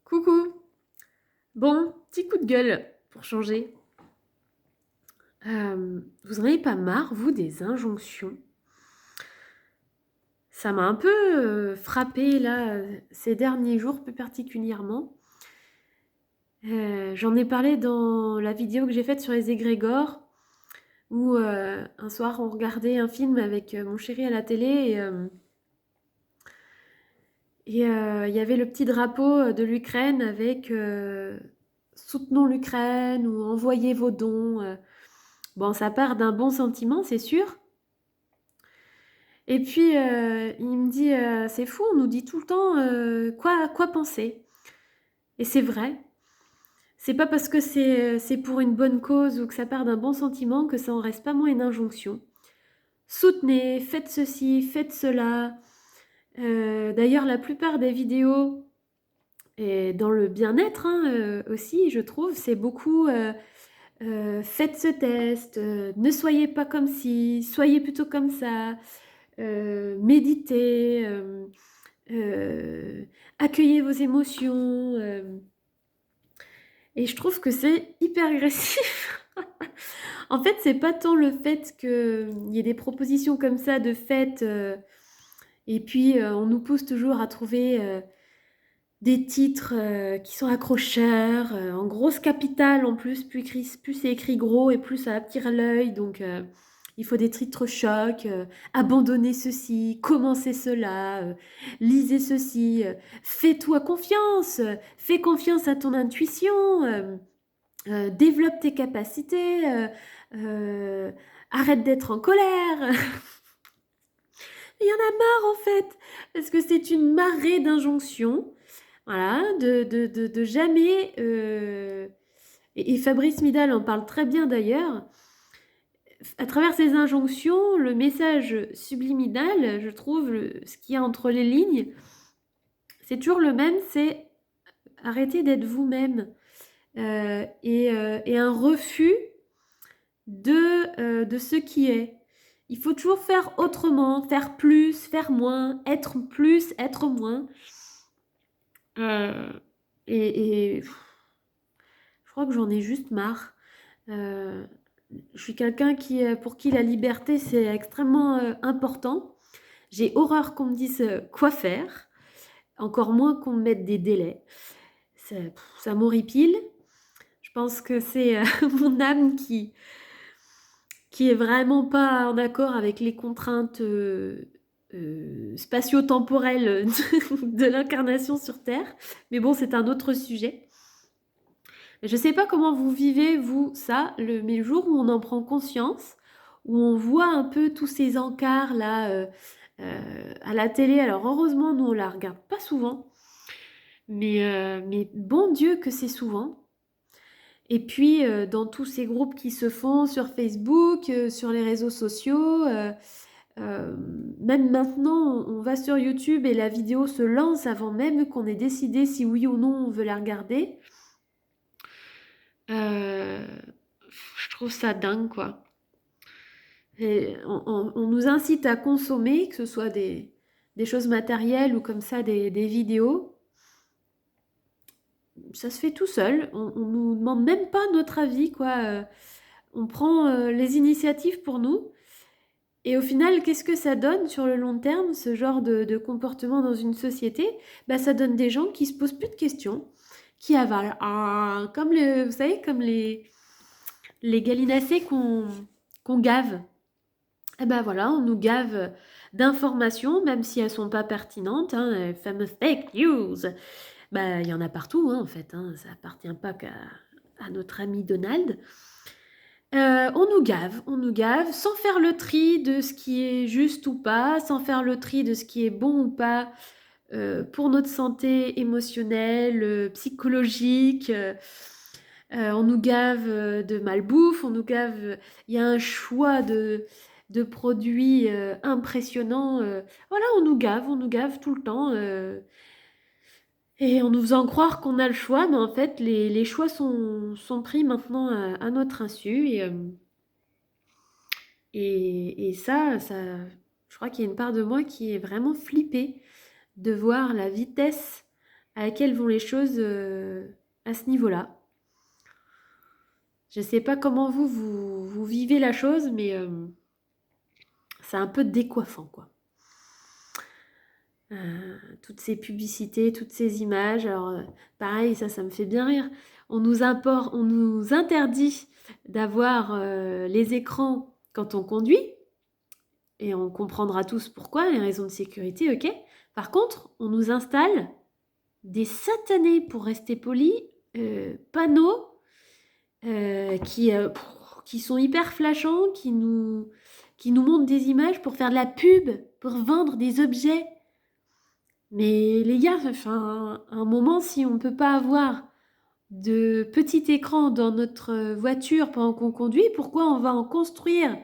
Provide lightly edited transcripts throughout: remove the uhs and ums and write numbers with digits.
Coucou. Bon, petit coup de gueule pour changer. Vous en avez pas marre, vous, des injonctions? Ça m'a un peu frappée là ces derniers jours, plus particulièrement. J'en ai parlé dans la vidéo que j'ai faite sur les égrégores, où un soir on regardait un film avec mon chéri à la télé et il y avait le petit drapeau de l'Ukraine avec soutenons l'Ukraine ou envoyez vos dons. Bon, ça part d'un bon sentiment, c'est sûr. Et puis, il me dit, c'est fou, on nous dit tout le temps quoi penser. Et c'est vrai. C'est pas parce que c'est pour une bonne cause ou que ça part d'un bon sentiment que ça en reste pas moins une injonction. Soutenez, faites ceci, faites cela. D'ailleurs, la plupart des vidéos, et dans le bien-être aussi, je trouve, c'est beaucoup faites ce test, ne soyez pas comme ci, soyez plutôt comme ça, méditez, accueillez vos émotions. Et je trouve que c'est hyper agressif. En fait, c'est pas tant le fait qu'il y ait des propositions comme ça de fête, et puis on nous pousse toujours à trouver des titres qui sont accrocheurs, en grosse capitale en plus c'est écrit gros et plus ça attire l'œil, donc il faut des titres chocs, abandonnez ceci, commencez cela, lisez ceci, fais-toi confiance, fais confiance à ton intuition, développe tes capacités, arrête d'être en colère. Il y en a marre en fait, parce que c'est une marée d'injonctions. Voilà, de jamais. Et Fabrice Midal en parle très bien d'ailleurs. À travers ces injonctions, le message subliminal, je trouve, ce qu'il y a entre les lignes, c'est toujours le même, c'est arrêter d'être vous-même. Et un refus de ce qui est. Il faut toujours faire autrement, faire plus, faire moins, être plus, être moins. Euh, et je crois que j'en ai juste marre. Euh, je suis quelqu'un pour qui la liberté, c'est extrêmement important. J'ai horreur qu'on me dise quoi faire, encore moins qu'on me mette des délais. Ça m'horripile. Je pense que c'est mon âme qui est vraiment pas en accord avec les contraintes spatio-temporelles de l'incarnation sur Terre. Mais bon, c'est un autre sujet. Je ne sais pas comment vous vivez, vous, ça, mais le jour où on en prend conscience, où on voit un peu tous ces encarts là à la télé. Alors heureusement, nous, on la regarde pas souvent, mais bon Dieu que c'est souvent. Et puis, dans tous ces groupes qui se font sur Facebook, sur les réseaux sociaux, euh, même maintenant, on va sur YouTube et la vidéo se lance avant même qu'on ait décidé si oui ou non on veut la regarder. Euh, je trouve ça dingue, quoi. Et on nous incite à consommer, que ce soit des choses matérielles ou comme ça des vidéos. Ça se fait tout seul. On nous demande même pas notre avis, quoi. On prend les initiatives pour nous. Et au final, qu'est-ce que ça donne sur le long terme, ce genre de comportement dans une société? Bah, ça donne des gens qui se posent plus de questions, qui avalent. Ah, comme vous savez, comme les gallinacés qu'on gave. Et ben voilà, on nous gave d'informations, même si elles sont pas pertinentes, hein, les fameuses fake news. Bah, il y en a partout, hein, en fait, hein, ça appartient pas à notre ami Donald. On nous gave, sans faire le tri de ce qui est juste ou pas, sans faire le tri de ce qui est bon ou pas pour notre santé émotionnelle, psychologique. On nous gave de malbouffe, on nous gave. Il y a un choix de produits impressionnants. Voilà, on nous gave tout le temps. Et en nous faisant croire qu'on a le choix, mais en fait, les choix sont pris maintenant à notre insu. Et ça, je crois qu'il y a une part de moi qui est vraiment flippée de voir la vitesse à laquelle vont les choses à ce niveau-là. Je ne sais pas comment vous vivez la chose, mais c'est un peu décoiffant, quoi. Toutes ces publicités, toutes ces images. Alors, pareil, ça me fait bien rire. On nous interdit d'avoir les écrans quand on conduit, et on comprendra tous pourquoi, les raisons de sécurité, ok. Par contre, on nous installe des satanés, pour rester poli, panneaux qui sont hyper flashants, qui nous montrent des images pour faire de la pub, pour vendre des objets. Mais les gars, enfin, à un moment, si on ne peut pas avoir de petit écran dans notre voiture pendant qu'on conduit, pourquoi on va en construire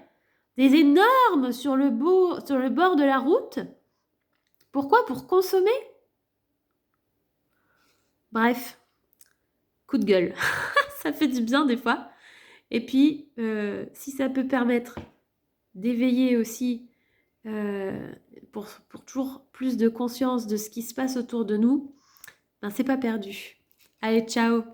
des énormes sur le bord de la route? Pourquoi? Pour consommer? Bref, coup de gueule. Ça fait du bien des fois. Et puis, si ça peut permettre d'éveiller aussi pour toujours plus de conscience de ce qui se passe autour de nous, ben c'est pas perdu. Allez, ciao!